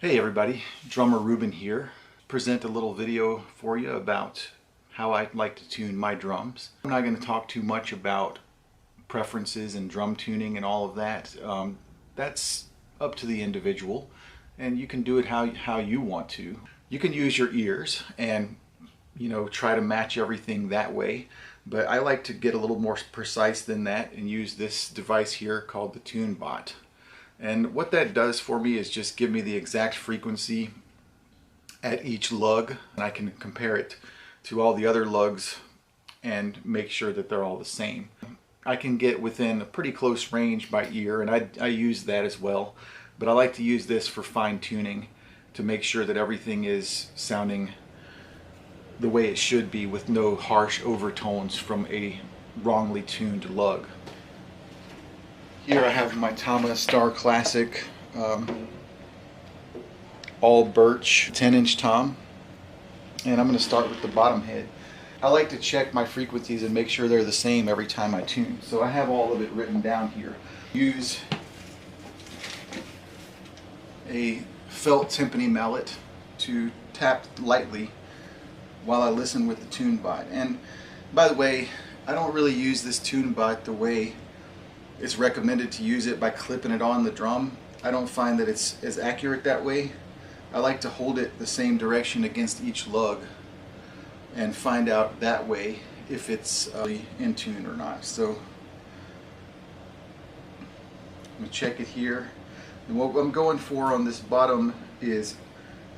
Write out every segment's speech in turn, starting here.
Hey everybody, drummer Reuben here. Present a little video for you about how I like to tune my drums. I'm not going to talk too much about preferences and drum tuning and all of that. That's up to the individual, and you can do it how you want to. You can use your ears and try to match everything that way, but I like to get a little more precise than that and use this device here called the TuneBot. And what that does for me is just give me the exact frequency at each lug, and I can compare it to all the other lugs and make sure that they're all the same. I can get within a pretty close range by ear, and I use that as well, but I like to use this for fine tuning to make sure that everything is sounding the way it should be with no harsh overtones from a wrongly tuned lug. Here I have my Tama Starclassic all birch 10-inch tom, and I'm going to start with the bottom head. I like to check my frequencies and make sure they're the same every time I tune, so I have all of it written down here. Use a felt timpani mallet to tap lightly while I listen with the TuneBot. And by the way, I don't really use this TuneBot the way it's recommended to use it, by clipping it on the drum. I don't find that it's as accurate that way. I like to hold it the same direction against each lug and find out that way if it's in tune or not. So I'm going to check it here. And what I'm going for on this bottom is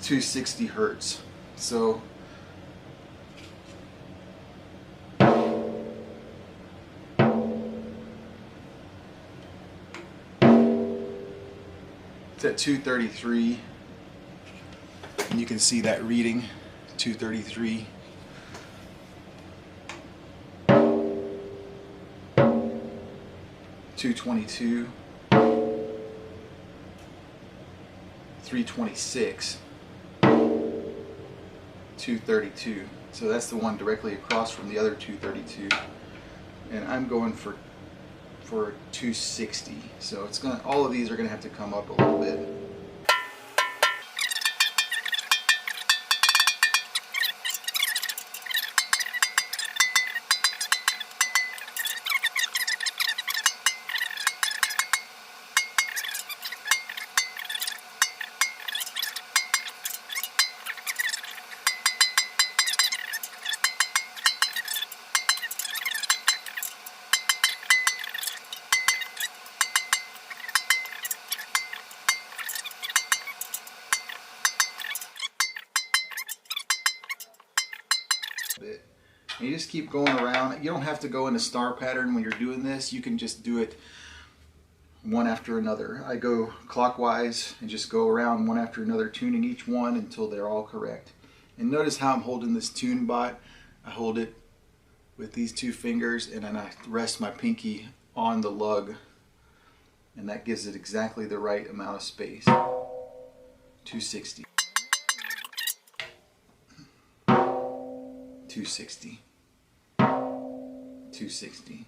260 Hertz. So it's at 233, and you can see that reading, 233. $222, 326, 232. So that's the one directly across from the other 232, and I'm going for 260. So it's gonna, all of these are gonna have to come up a little bit. And you just keep going around. You don't have to go in a star pattern when you're doing this. You can just do it one after another. I go clockwise and just go around one after another, tuning each one until they're all correct. And notice how I'm holding this TuneBot. I hold it with these two fingers, and then I rest my pinky on the lug, and that gives it exactly the right amount of space. 260. 260, 260,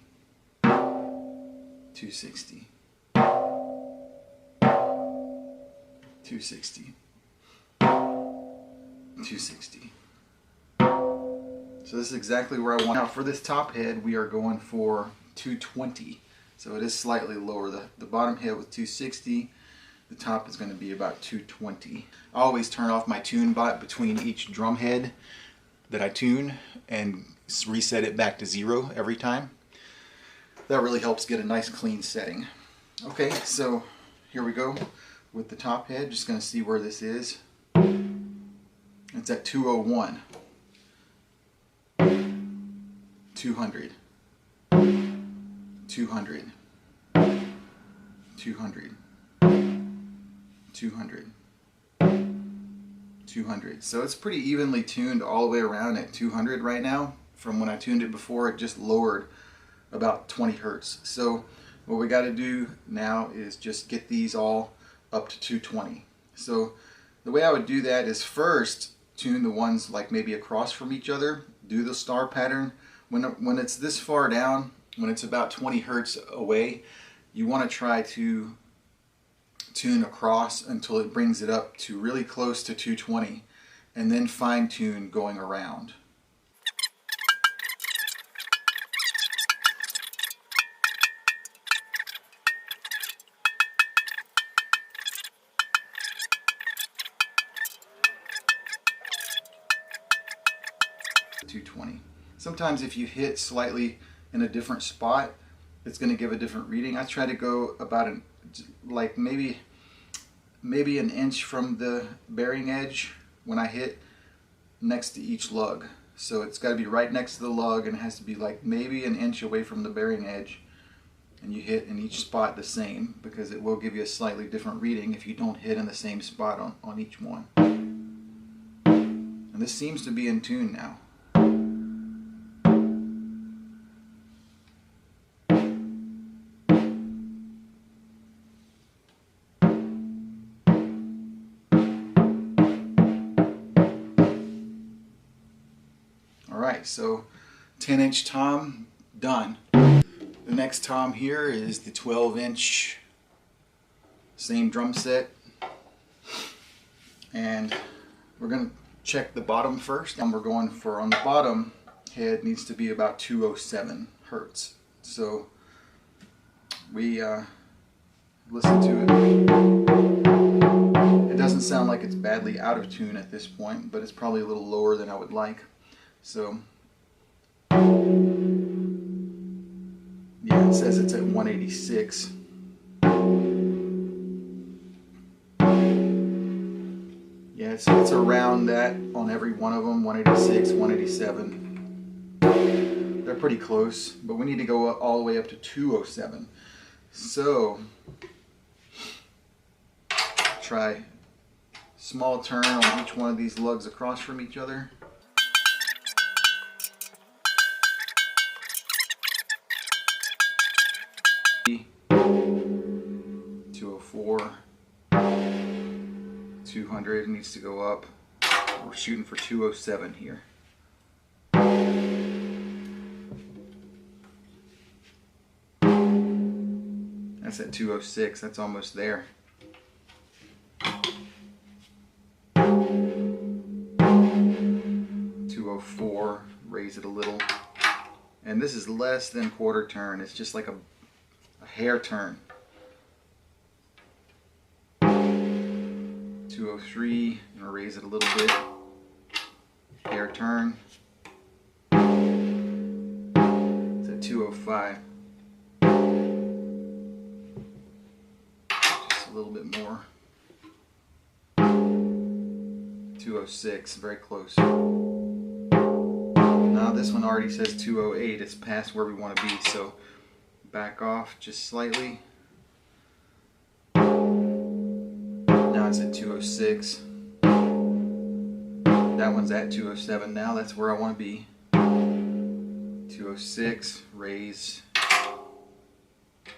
260, 260, 260. So this is exactly where I want. Now for this top head, we are going for 220. So it is slightly lower. The bottom head with 260, the top is going to be about 220. I always turn off my TuneBot between each drum head that I tune and reset it back to 0 every time. That really helps get a nice clean setting. Okay, so here we go with the top head. Just going to see where this is. It's at 201, 200, 200, 200, 200. 200. So it's pretty evenly tuned all the way around at 200 right now. From when I tuned it before, it just lowered about 20 Hertz. So what we got to do now is just get these all up to 220. So the way I would do that is first tune the ones like maybe across from each other, do the star pattern. When it's this far down, when it's about 20 Hertz away, you want to try to tune across until it brings it up to really close to 220, and then fine tune going around. Sometimes if you hit slightly in a different spot, it's going to give a different reading. I try to go about like maybe an inch from the bearing edge when I hit next to each lug. So it's got to be right next to the lug, and it has to be like maybe an inch away from the bearing edge, and you hit in each spot the same, because it will give you a slightly different reading if you don't hit in the same spot on each one. And this seems to be in tune now. Alright, so 10-inch tom done. The next tom here is the 12-inch, same drum set. And we're going to check the bottom first. And we're going for, on the bottom head, needs to be about 207 Hertz. So we listen to it. It doesn't sound like it's badly out of tune at this point, but it's probably a little lower than I would like. So, yeah, it says it's at 186. Yeah, it's around that on every one of them, 186, 187. They're pretty close, but we need to go all the way up to 207. So, try small turn on each one of these lugs across from each other. .204, 200 needs to go up. We're shooting for 207 here. That's at 206, that's almost there. 204, raise it a little. And this is less than quarter turn, it's just like a hair turn. 203, I'm gonna raise it a little bit. Hair turn. It's at 205. Just a little bit more. 206, very close. Now this one already says 208, it's past where we want to be, so back off just slightly. Now it's at 206. That one's at 207 now, that's where I want to be. 206, raise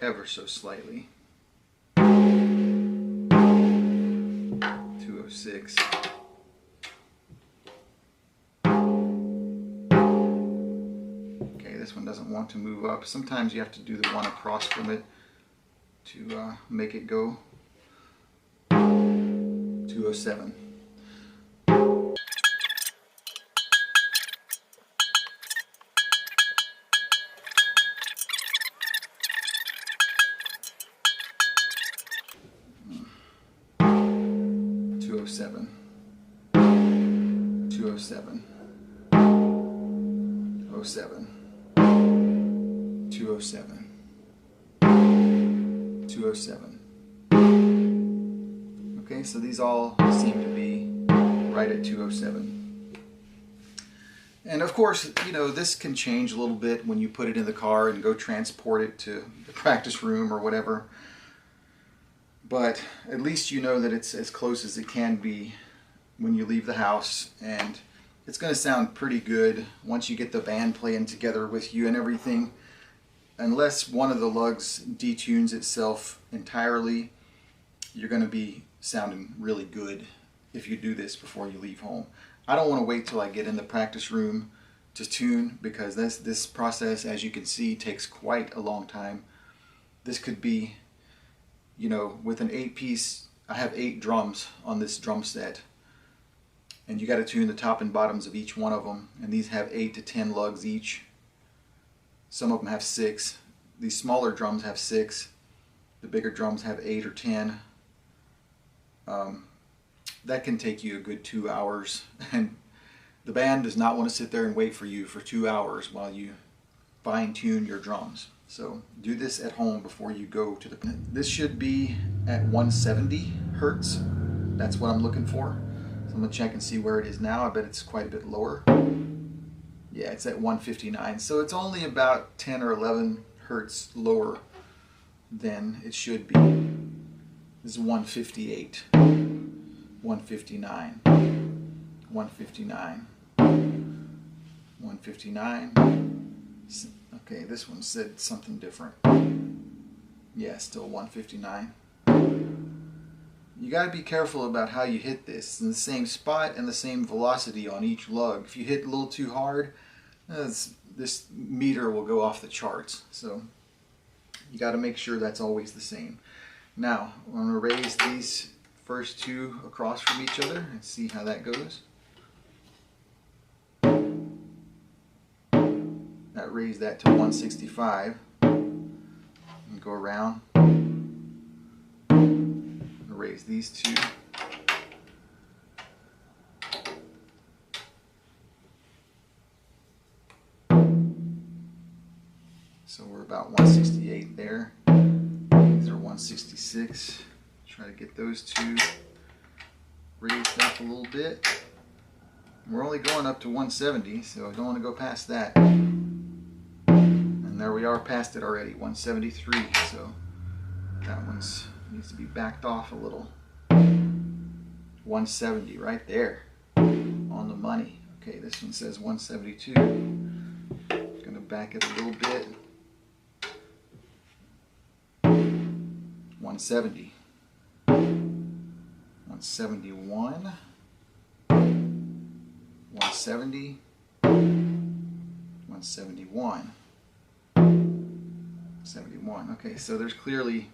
ever so slightly. 206. Okay, this one doesn't want to move up. Sometimes you have to do the one across from it to make it go. 207. .207. 207. 07. 207. 207. Okay, so these all seem to be right at 207. And of course, you know, this can change a little bit when you put it in the car and go transport it to the practice room or whatever. But at least you know that it's as close as it can be when you leave the house, and it's going to sound pretty good once you get the band playing together with you and everything. Unless one of the lugs detunes itself entirely, you're going to be sounding really good if you do this before you leave home. I don't want to wait till I get in the practice room to tune, because this process, as you can see, takes quite a long time. This could be, you know, with an 8-piece, I have 8 drums on this drum set, and you got to tune the top and bottoms of each one of them, and these have 8 to 10 lugs each. Some of them have 6. These smaller drums have 6. The bigger drums have 8 or 10. That can take you a good 2 hours, and the band does not want to sit there and wait for you for 2 hours while you fine-tune your drums. So do this at home before you go to the... This should be at 170 Hertz. That's what I'm looking for. So I'm going to check and see where it is now. I bet it's quite a bit lower. Yeah, it's at 159. So it's only about 10 or 11 Hertz lower than it should be. This is 158, 159, 159, 159. Okay, this one said something different. Yeah, still 159. You got to be careful about how you hit this. It's in the same spot and the same velocity on each lug. If you hit a little too hard, this meter will go off the charts. So you got to make sure that's always the same. Now, I'm going to raise these first 2 across from each other and see how that goes. That raised that to 165. And go around. Raise these 2. So we're about 168 there. These are 166. Try to get those 2 raised up a little bit. We're only going up to 170, so I don't want to go past that. And there we are, past it already, 173. So that one's needs to be backed off a little. 170 right there, on the money. Okay, this one says 172. Gonna back it a little bit. 170. 171. 170. 171. 71. Okay, so there's clearly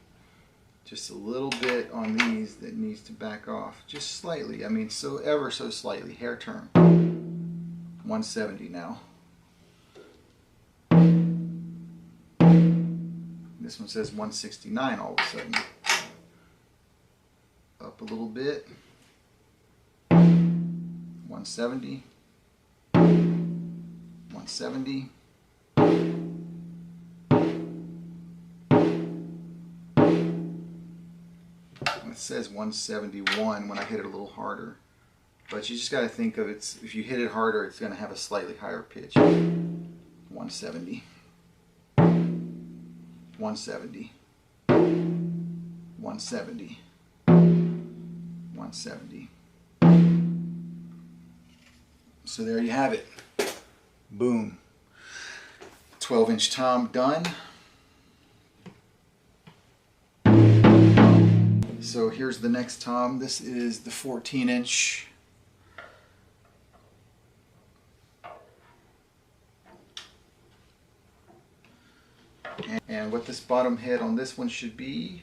just a little bit on these that needs to back off, just slightly. I mean, so ever so slightly, hair turn. 170 now. This one says 169 all of a sudden. Up a little bit. 170. 170. It says 171 when I hit it a little harder, but you just got to think of it. If you hit it harder, it's going to have a slightly higher pitch. 170, 170, 170, 170. So there you have it. Boom. 12-inch tom done. So here's the next tom. This is the 14-inch. And what this bottom head on this one should be.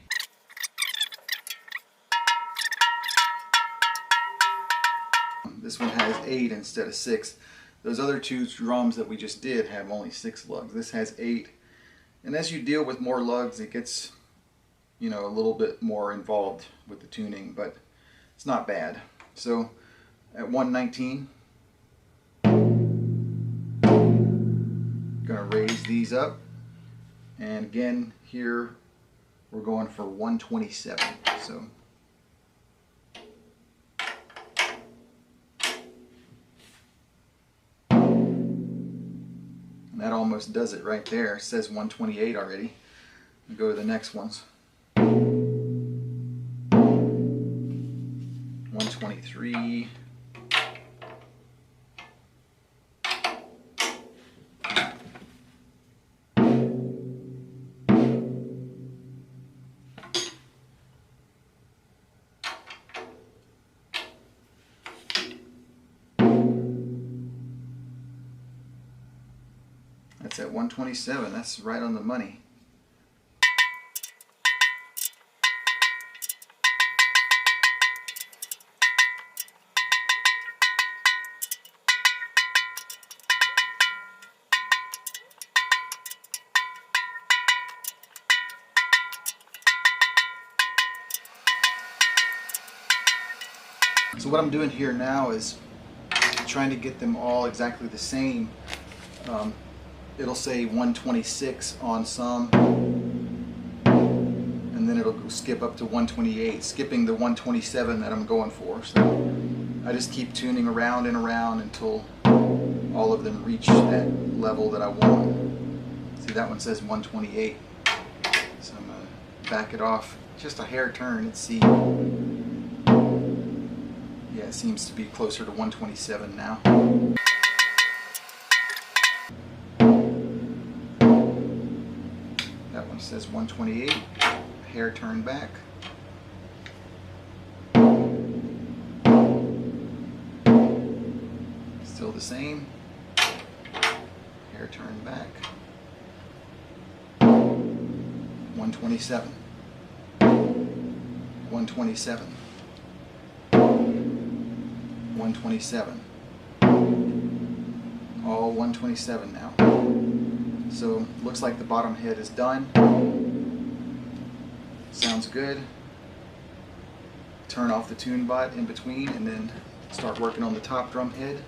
This one has 8 instead of 6. Those other 2 drums that we just did have only 6 lugs. This has 8. And as you deal with more lugs, it gets, you know, a little bit more involved with the tuning, but it's not bad. So at 119, gonna raise these up, and again here we're going for 127. So and that almost does it right there. It says 128 already. We'll go to the next ones. 123. That's at 127. That's right on the money. So what I'm doing here now is trying to get them all exactly the same. It'll say 126 on some, and then it'll skip up to 128, skipping the 127 that I'm going for. So I just keep tuning around and around until all of them reach that level that I want. See, that one says 128. So I'm going to back it off just a hair turn and see. Yeah, it seems to be closer to 127 now. That one says 128. Hair turn back. Still the same. Hair turn back. 127. 127. 127. All 127 now. So looks like the bottom head is done. Sounds good. Turn off the tune bot in between and then start working on the top drum head.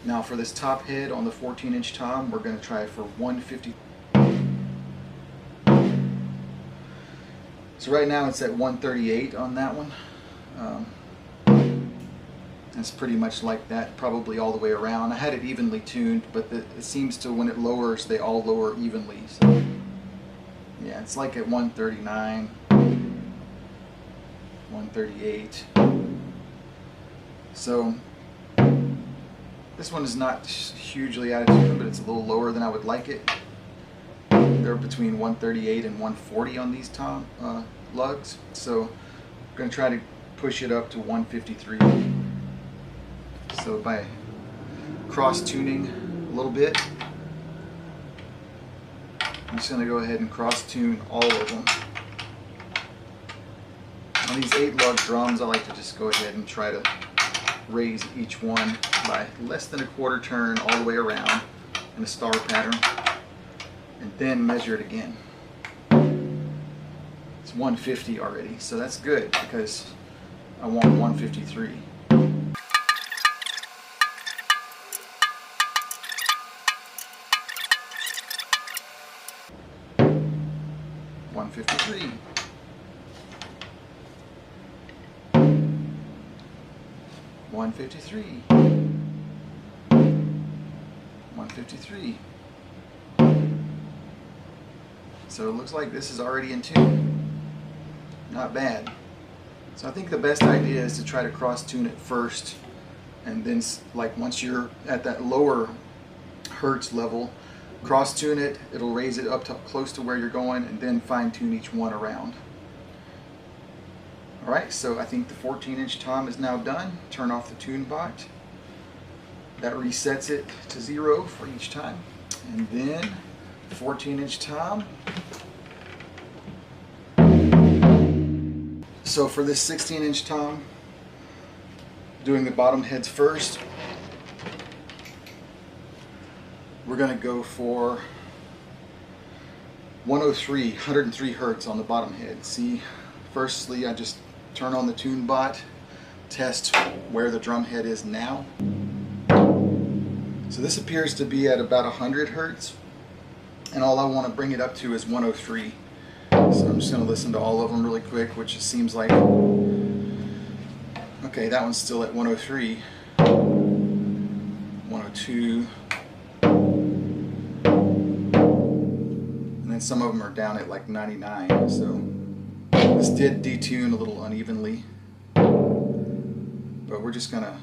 Now for this top head on the 14-inch tom, we're going to try for 150. So right now it's at 138 on that one. It's pretty much like that, probably all the way around. I had it evenly tuned, but it seems to, when it lowers, they all lower evenly. So yeah, it's like at 139, 138. So this one is not hugely out of tune, but it's a little lower than I would like it. They're between 138 and 140 on these tom lugs. So I'm going to try to push it up to 153. So by cross tuning a little bit, I'm just going to go ahead and cross tune all of them. On these 8-lug drums, I like to just go ahead and try to raise each one by less than a quarter turn all the way around in a star pattern, and then measure it again. It's 150 already, so that's good because I want 153. 153. 153. 153. So it looks like this is already in tune. Not bad. So I think the best idea is to try to cross tune it first, and then like once you're at that lower hertz level, cross tune it, it'll raise it up to close to where you're going, and then fine tune each one around. Alright, so I think the 14-inch tom is now done. Turn off the tune bot. That resets it to 0 for each time. And then 14-inch tom. So for this 16-inch tom, doing the bottom heads first, we're going to go for 103 hertz on the bottom head. See, firstly I just turn on the tune bot, test where the drum head is now. So this appears to be at about 100 hertz, and all I want to bring it up to is 103. So I'm just going to listen to all of them really quick, which it seems like, okay, that one's still at 103, 102, and then some of them are down at like 99, so this did detune a little unevenly, but we're just going to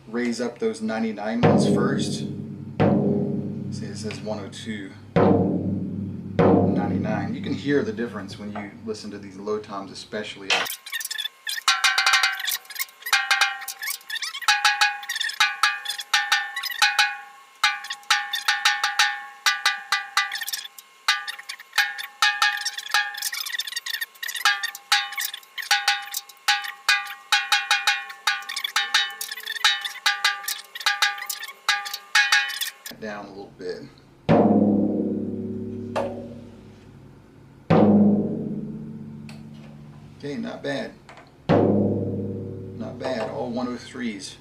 raise up those 99 ones first. See, it says 102, 99. You can hear the difference when you listen to these low toms especially. Down a little bit. Okay, not bad. Not bad, all 103s.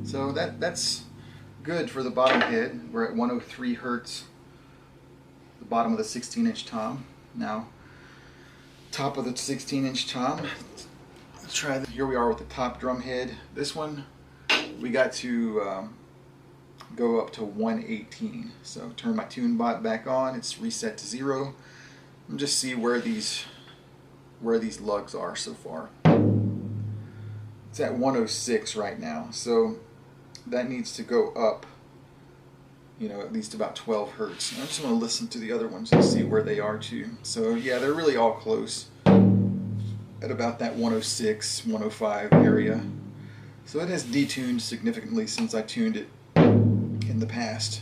So that's good for the bottom head. We're at 103 Hertz, the bottom of the 16-inch tom. Now, top of the 16-inch tom. Let's try that. Here we are with the top drum head. This one, we got to go up to 118. So turn my tune bot back on. It's reset to 0. And just see where these lugs are so far. It's at 106 right now. So that needs to go up, you know, at least about 12 Hertz. And I just want to listen to the other ones and see where they are too. So yeah, they're really all close at about that 106, 105 area. So it has detuned significantly since I tuned it in the past.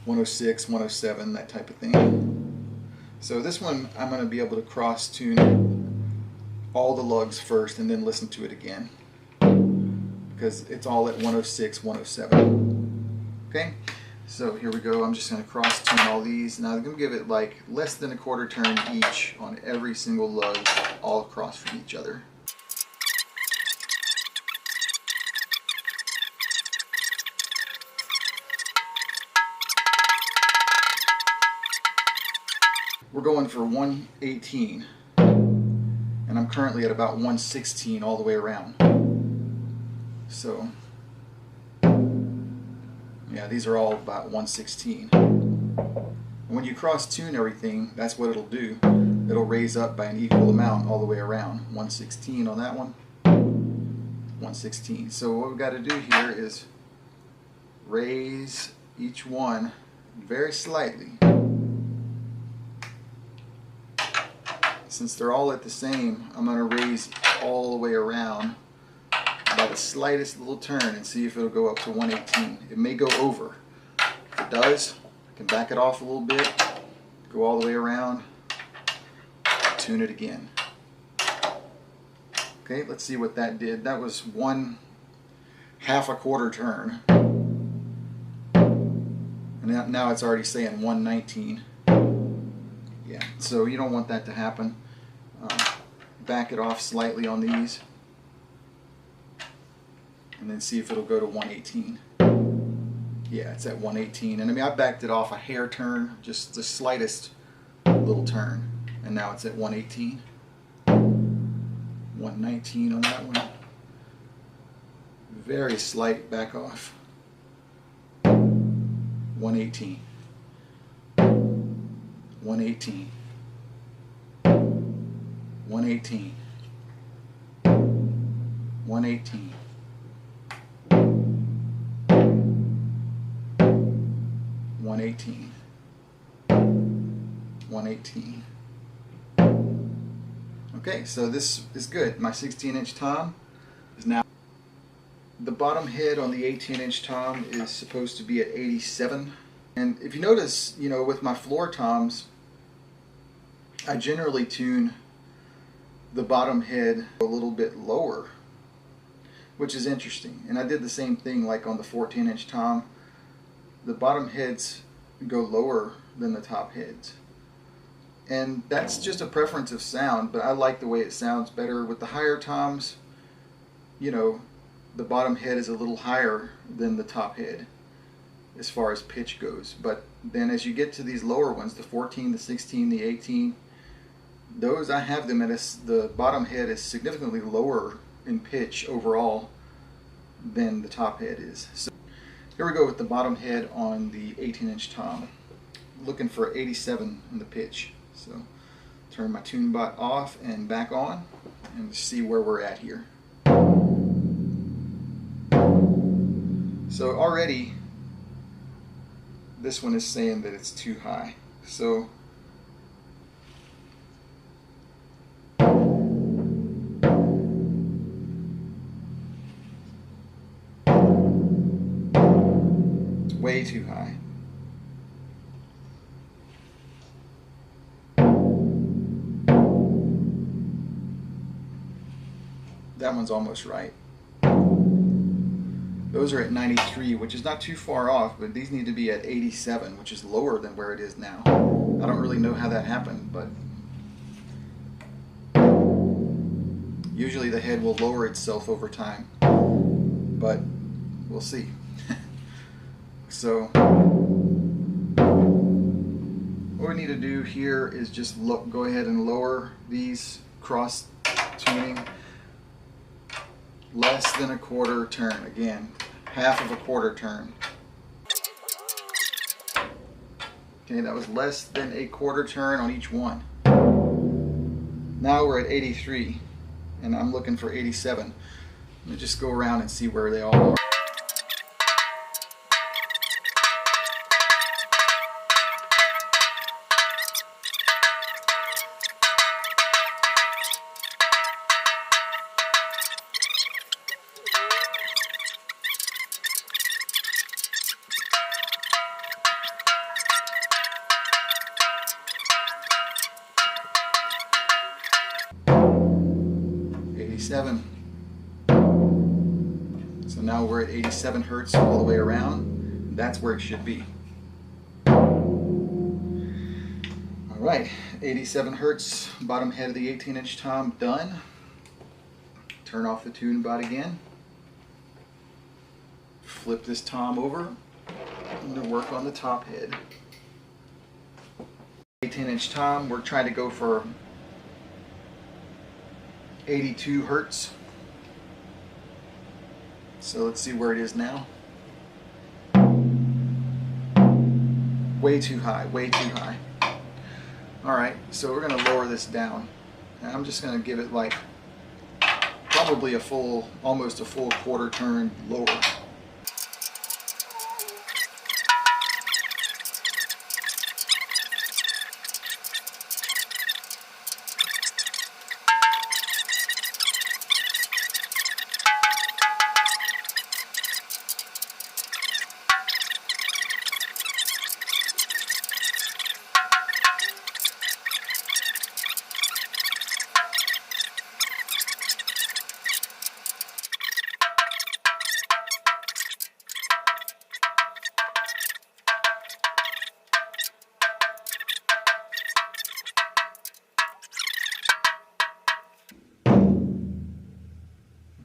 106, 107, that type of thing. So this one I'm going to be able to cross tune all the lugs first and then listen to it again, because it's all at 106, 107. Okay, so here we go. I'm just going to cross tune all these. Now I'm going to give it like less than a quarter turn each on every single lug, all across from each other. We're going for 118, and I'm currently at about 116 all the way around. So yeah, these are all about 116. And when you cross tune everything, that's what it'll do. It'll raise up by an equal amount all the way around. 116 on that one, 116. So what we've got to do here is raise each one very slightly. Since they're all at the same, I'm going to raise all the way around by the slightest little turn and see if it'll go up to 118. It may go over. If it does, I can back it off a little bit, go all the way around, tune it again. Okay, let's see what that did. That was 1/2 a quarter turn. And now it's already saying 119. Yeah, so you don't want that to happen. Back it off slightly on these, and then see if it'll go to 118. Yeah, it's at 118. And I mean, I backed it off a hair turn, just the slightest little turn, and now it's at 118. 119 on that one. Very slight back off. 118. 118. 118. 118. 118. 118. Okay, so this is good. My 16-inch tom is now. The bottom head on the 18-inch tom is supposed to be at 87. And if you notice, you know, with my floor toms, I generally tune the bottom head a little bit lower, which is interesting. And I did the same thing like on the 14-inch tom. The bottom heads go lower than the top heads. And that's just a preference of sound, but I like the way it sounds better. With the higher toms, you know, the bottom head is a little higher than the top head as far as pitch goes. But then as you get to these lower ones, the 14, the 16, the 18, those I have them at the bottom head is significantly lower in pitch overall than the top head is. So here we go with the bottom head on the 18-inch tom. Looking for 87 in the pitch. So turn my tune bot off and back on and see where we're at here. So already this one is saying that it's too high. So it's way too high. That one's almost right. Those are at 93, which is not too far off, but these need to be at 87, which is lower than where it is now. I don't really know how that happened, but usually the head will lower itself over time, but we'll see. So what we need to do here is just go ahead and lower these cross tuning less than a quarter turn. Again, half of a quarter turn. Okay, that was less than a quarter turn on each one. Now we're at 83, and I'm looking for 87. Let me just go around and see where they all are. So now we're at 87 hertz all the way around. That's where it should be. Alright, 87 hertz, bottom head of the 18-inch tom done. Turn off the tune bot again. Flip this tom over. I'm going to work on the top head. 18-inch tom, we're trying to go for 82 hertz. So let's see where it is now. Way too high, way too high. Alright, so we're going to lower this down. And I'm just going to give it like probably a full, almost a full quarter turn lower.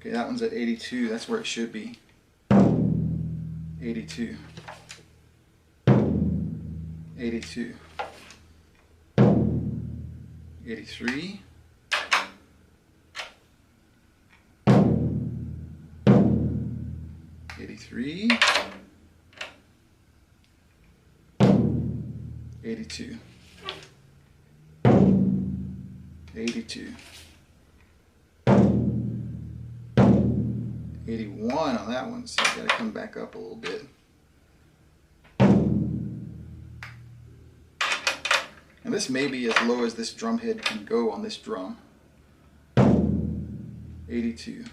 Okay, that one's at 82. That's where it should be. 82. 82. 83. 83. 82. 82. 81 on that one, so I've got to come back up a little bit. And this may be as low as this drum head can go on this drum. 82.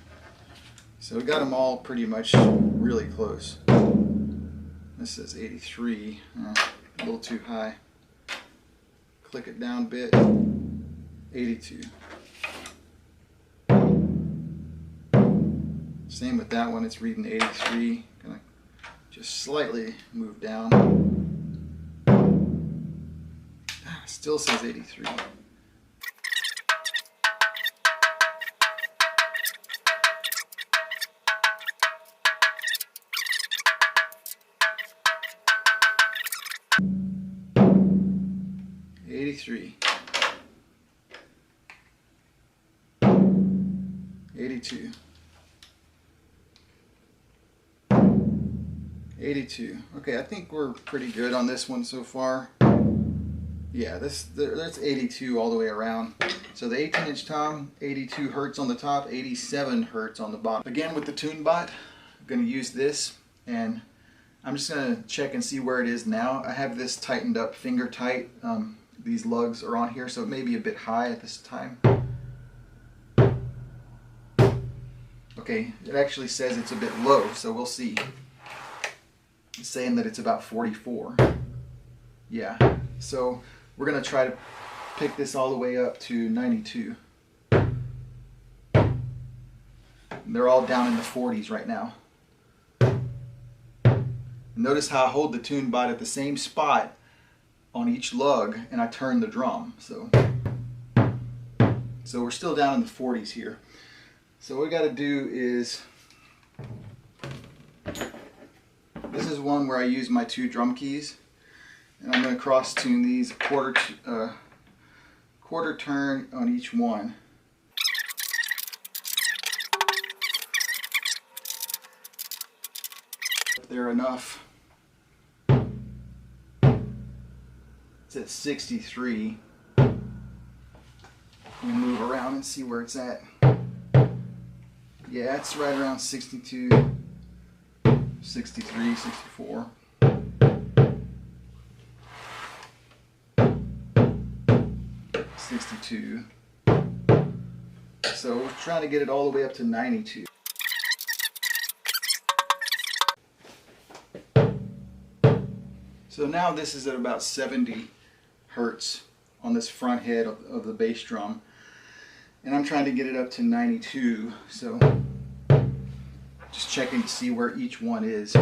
So we got them all pretty much really close. This is 83, a little too high. Click it down a bit. 82. Same with that one, it's reading 83. Gonna just slightly move down. Still says 83. '83. 82. 82. Okay, I think we're pretty good on this one so far. Yeah, that's 82 all the way around. So the 18-inch tom, 82 hertz on the top, 87 hertz on the bottom. Again with the tune bot, I'm going to use this, and I'm just going to check and see where it is now. I have this tightened up finger tight. These lugs are on here, so it may be a bit high at this time. Okay, it actually says it's a bit low, so we'll see. It's saying that it's about 44. Yeah, so we're going to try to pick this all the way up to 92. They're all down in the 40s right now. Notice how I hold the tune bot at the same spot on each lug, and I turn the drum. So we're still down in the 40s here. So what we got to do is, this is one where I use my 2 drum keys, and I'm going to cross tune these quarter turn on each one. If they're enough. It's at 63. We'll move around and see where it's at. Yeah, it's right around 62, 63, 64. So we're trying to get it all the way up to 92. So now this is at about 70 hertz on this front head of the bass drum, and I'm trying to get it up to 92. So just checking to see where each one is.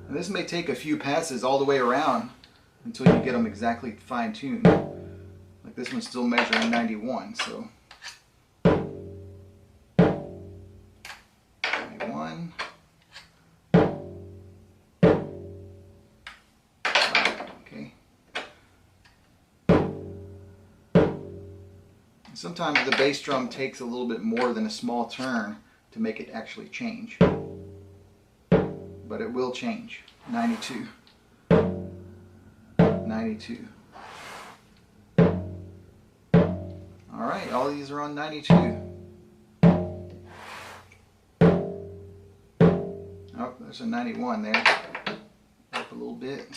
And this may take a few passes all the way around until you get them exactly fine-tuned. Like this one's still measuring 91, so 91. Okay. Sometimes the bass drum takes a little bit more than a small turn to make it actually change. But it will change. 92. 92. Alright, all these are on 92. Oh, there's a 91 there. Up a little bit.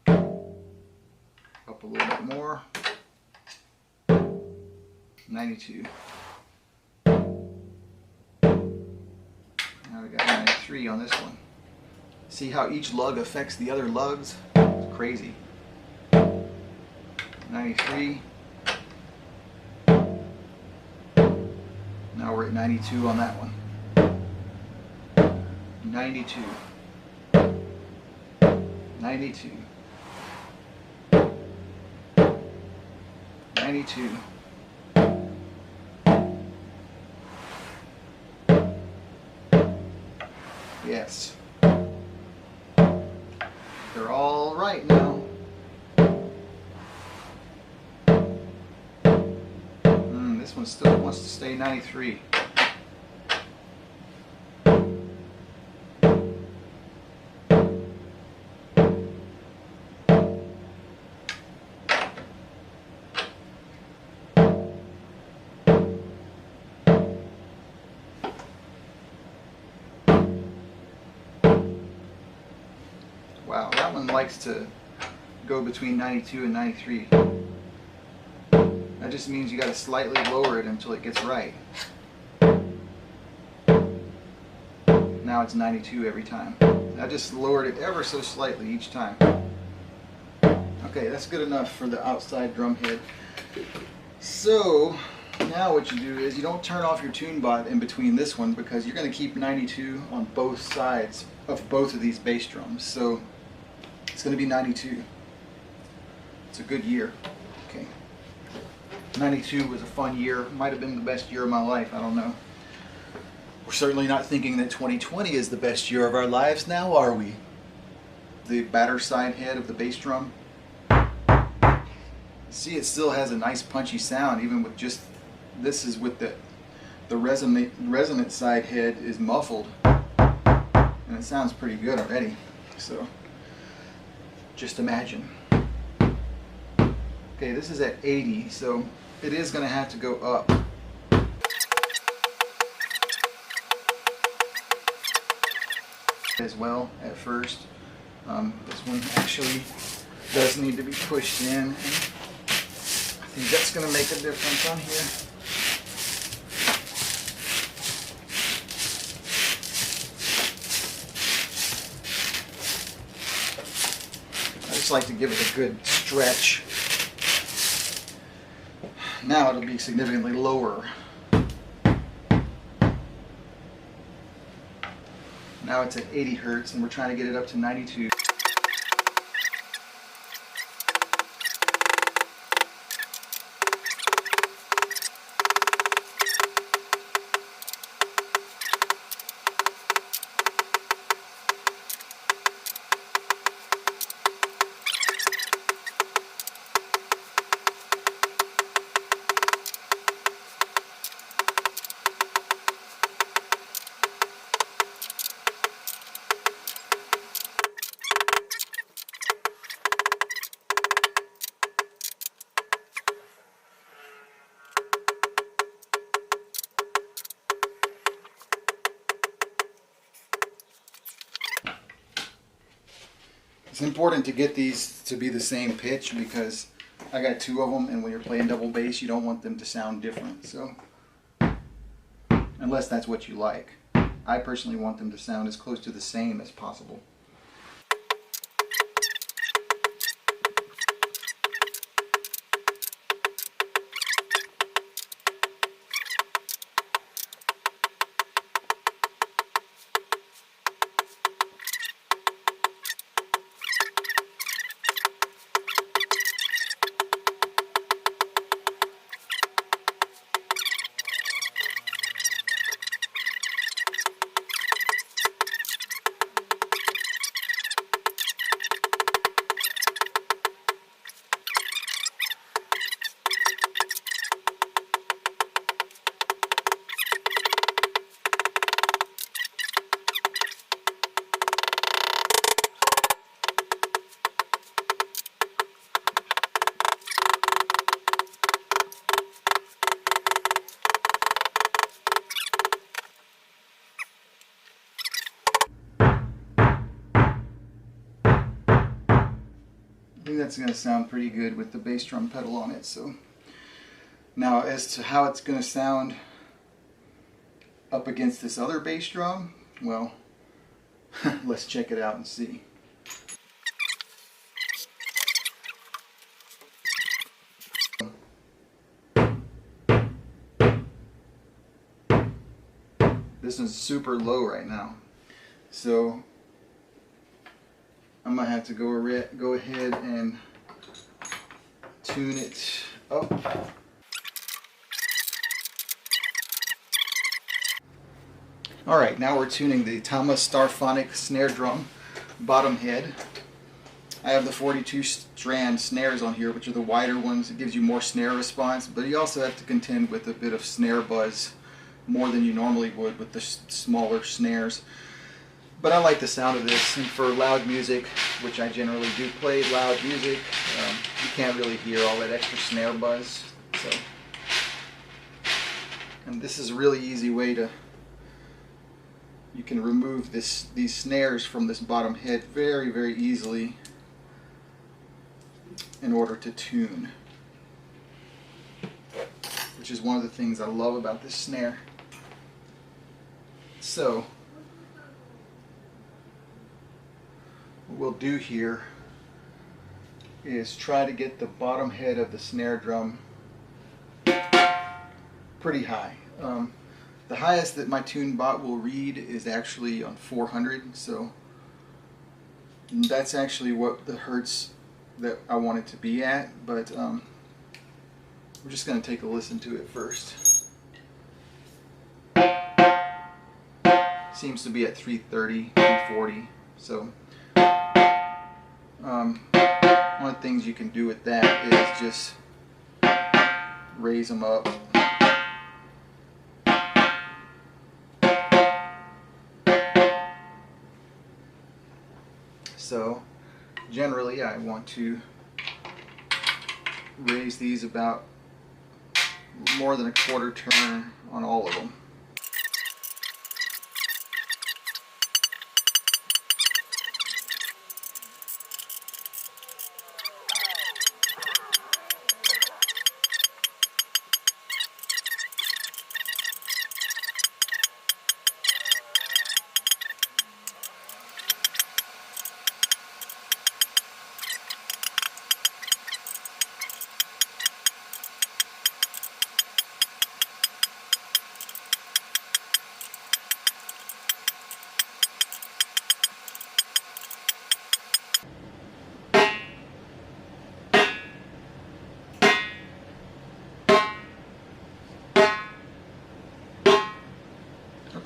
Up a little bit more. 92. Now we got 93 on this one. See how each lug affects the other lugs? It's crazy. 93. Now we're at 92 on that one. 92. 92. 92. Yes. They're all right now. This one still wants to stay 93. Wow, that one likes to go between 92 and 93. That just means you got to slightly lower it until it gets right. Now it's 92 every time. I just lowered it ever so slightly each time. Okay, that's good enough for the outside drum head. So now what you do is you don't turn off your tune bot in between this one, because you're going to keep 92 on both sides of both of these bass drums. So it's going to be 92. It's a good year. Okay. 92 was a fun year. Might have been the best year of my life. I don't know. We're certainly not thinking that 2020 is the best year of our lives now, are we? The batter side head of the bass drum. See, it still has a nice punchy sound, even with just, this is with the resonant side head is muffled. And it sounds pretty good already. So, just imagine. Okay, this is at 80, so it is going to have to go up. As well at first. This one actually does need to be pushed in, and I think that's going to make a difference on here. I just like to give it a good stretch. Now it'll be significantly lower. Now it's at 80 hertz and we're trying to get it up to 92. It's important to get these to be the same pitch because I got two of them, and when you're playing double bass you don't want them to sound different. So unless that's what you like. I personally want them to sound as close to the same as possible. I think that's going to sound pretty good with the bass drum pedal on it. So now as to how it's going to sound up against this other bass drum, well, let's check it out and see. This is super low right now, so I'm going to have to go ahead and tune it up. Alright, now we're tuning the Tama Starphonic snare drum bottom head. I have the 42 strand snares on here, which are the wider ones. It gives you more snare response, but you also have to contend with a bit of snare buzz, more than you normally would with the smaller snares. But I like the sound of this, and for loud music, which I generally do play loud music, you can't really hear all that extra snare buzz. So, and this is a really easy way to, you can remove these snares from this bottom head very, very easily in order to tune, which is one of the things I love about this snare. So what we'll do here is try to get the bottom head of the snare drum pretty high. The highest that my tune bot will read is actually on 400, so that's actually what the hertz that I want it to be at, but we're just going to take a listen to it first. seems to be at 330, 340. So one of the things you can do with that is just raise them up. So generally I want to raise these about more than a quarter turn on all of them.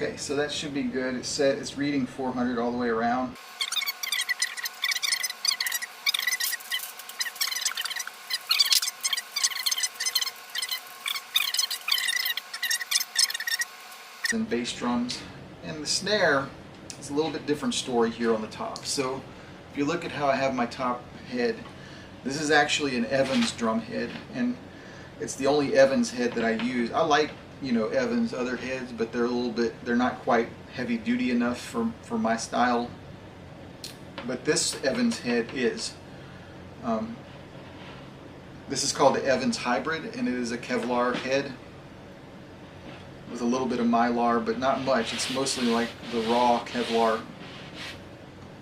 Okay, so that should be good. It's set, it's reading 400 all the way around. And bass drums. And the snare, it's a little bit different story here on the top. So if you look at how I have my top head, this is actually an Evans drum head, and it's the only Evans head that I use. I like, you know, Evans other heads, but they're not quite heavy duty enough for my style. But this Evans head is. This is called the Evans Hybrid, and it is a Kevlar head with a little bit of Mylar, but not much. It's mostly like the raw Kevlar.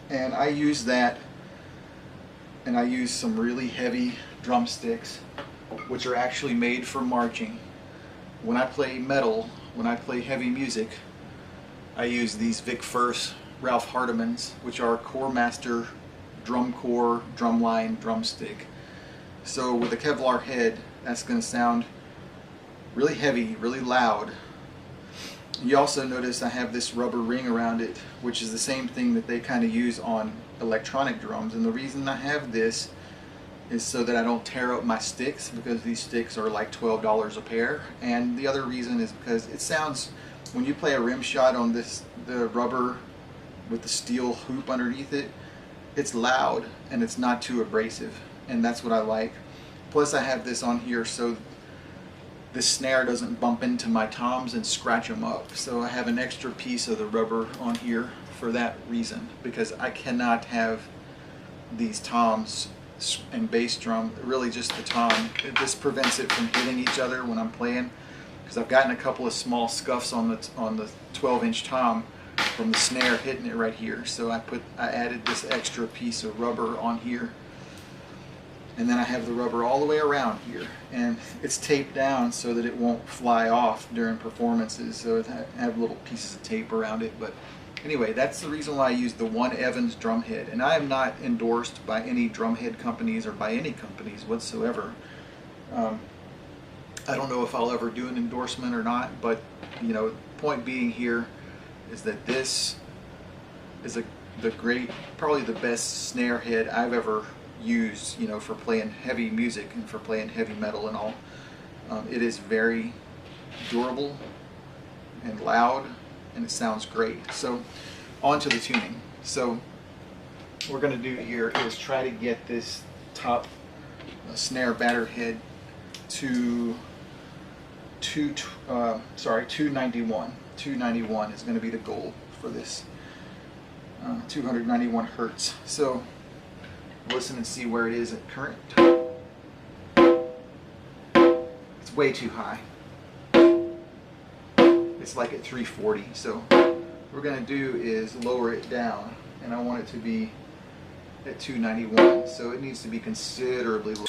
And I use that, and I use some really heavy drumsticks, which are actually made for marching. When I play metal, when I play heavy music, I use these Vic Firth Ralph Hardimans, which are Core Master drum corps, drumline, drumstick. So with a Kevlar head, that's going to sound really heavy, really loud. You also notice I have this rubber ring around it, which is the same thing that they kind of use on electronic drums. And the reason I have this is so that I don't tear up my sticks, because these sticks are like $12 a pair. And the other reason is because it sounds, when you play a rim shot on this, the rubber with the steel hoop underneath it, it's loud and it's not too abrasive, and that's what I like. Plus I have this on here so the snare doesn't bump into my toms and scratch them up. So I have an extra piece of the rubber on here for that reason, because I cannot have these toms and bass drum, really just the tom. This prevents it from hitting each other when I'm playing, because I've gotten a couple of small scuffs on the 12-inch tom from the snare hitting it right here. So I added this extra piece of rubber on here, and then I have the rubber all the way around here, and it's taped down so that it won't fly off during performances. So I have little pieces of tape around it. But anyway, that's the reason why I use the one Evans drum head, and I am not endorsed by any drum head companies or by any companies whatsoever. I don't know if I'll ever do an endorsement or not, but you know, point being here is that this is probably the best snare head I've ever used, you know, for playing heavy music and for playing heavy metal and all. It is very durable and loud, and it sounds great. So on to the tuning. So what we're going to do here is try to get this top snare batter head to 291. 291 is going to be the goal for this. 291 hertz. So listen and see where it is at current. It's way too high. It's like at 340. So what we're going to do is lower it down, and I want it to be at 291. So it needs to be considerably lower.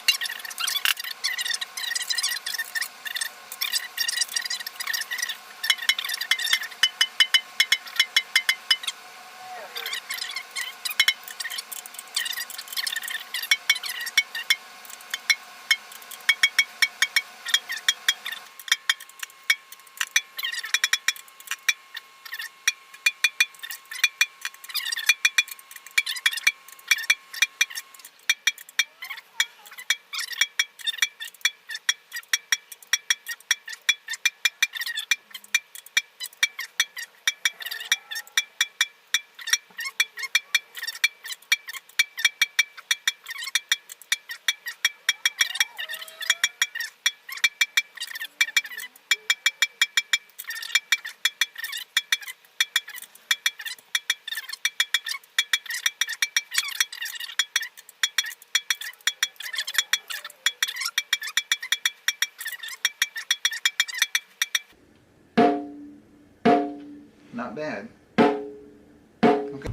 not bad. Okay.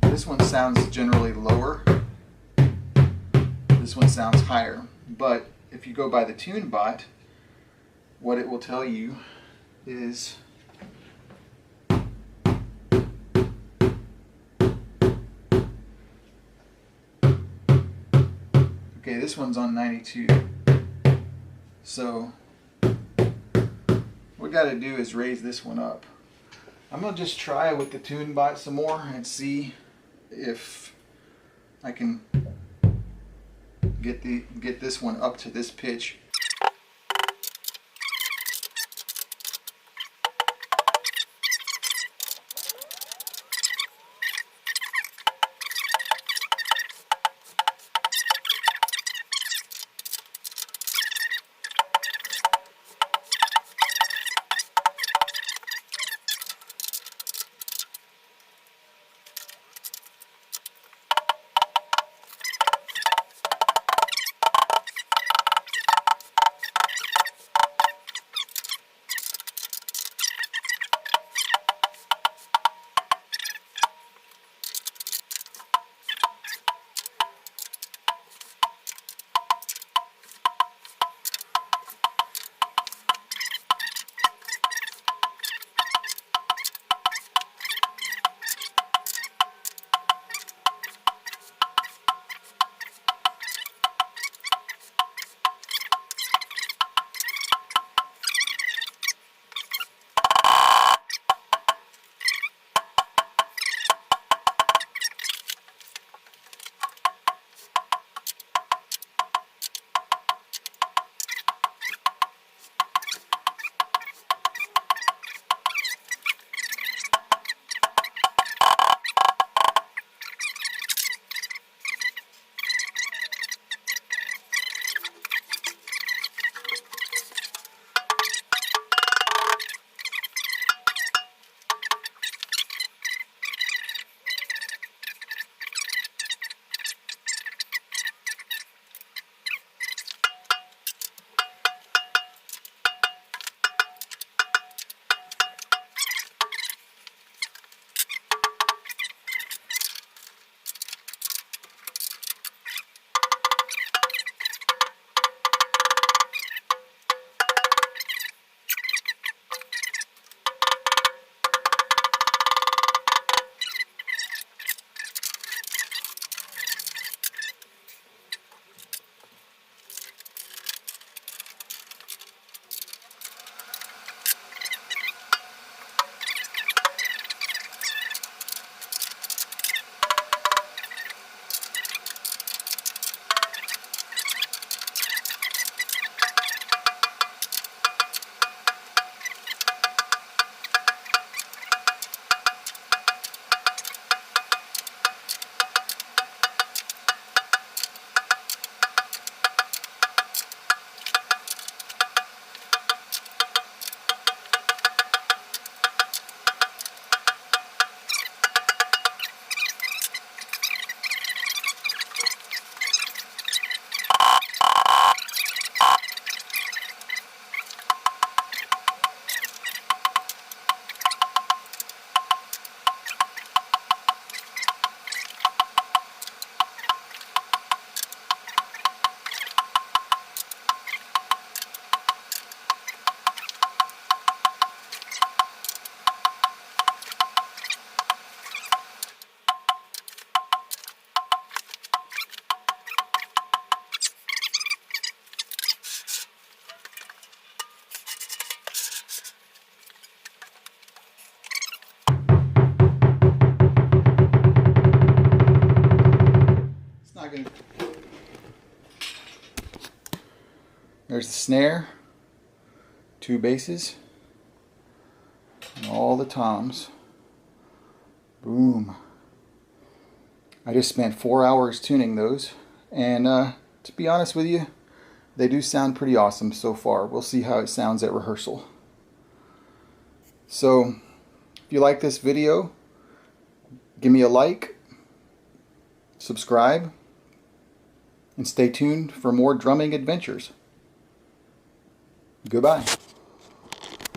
This one sounds generally lower. This one sounds higher. But if you go by the tune bot, what it will tell you is okay, this one's on 92. So what we got to do is raise this one up. I'm going to just try with the tune bot some more and see if I can get this one up to this pitch. There's the snare, 2 basses, and all the toms. Boom. I just spent 4 hours tuning those, and to be honest with you, they do sound pretty awesome so far. We'll see how it sounds at rehearsal. So, if you like this video, give me a like, subscribe, and stay tuned for more drumming adventures. Goodbye.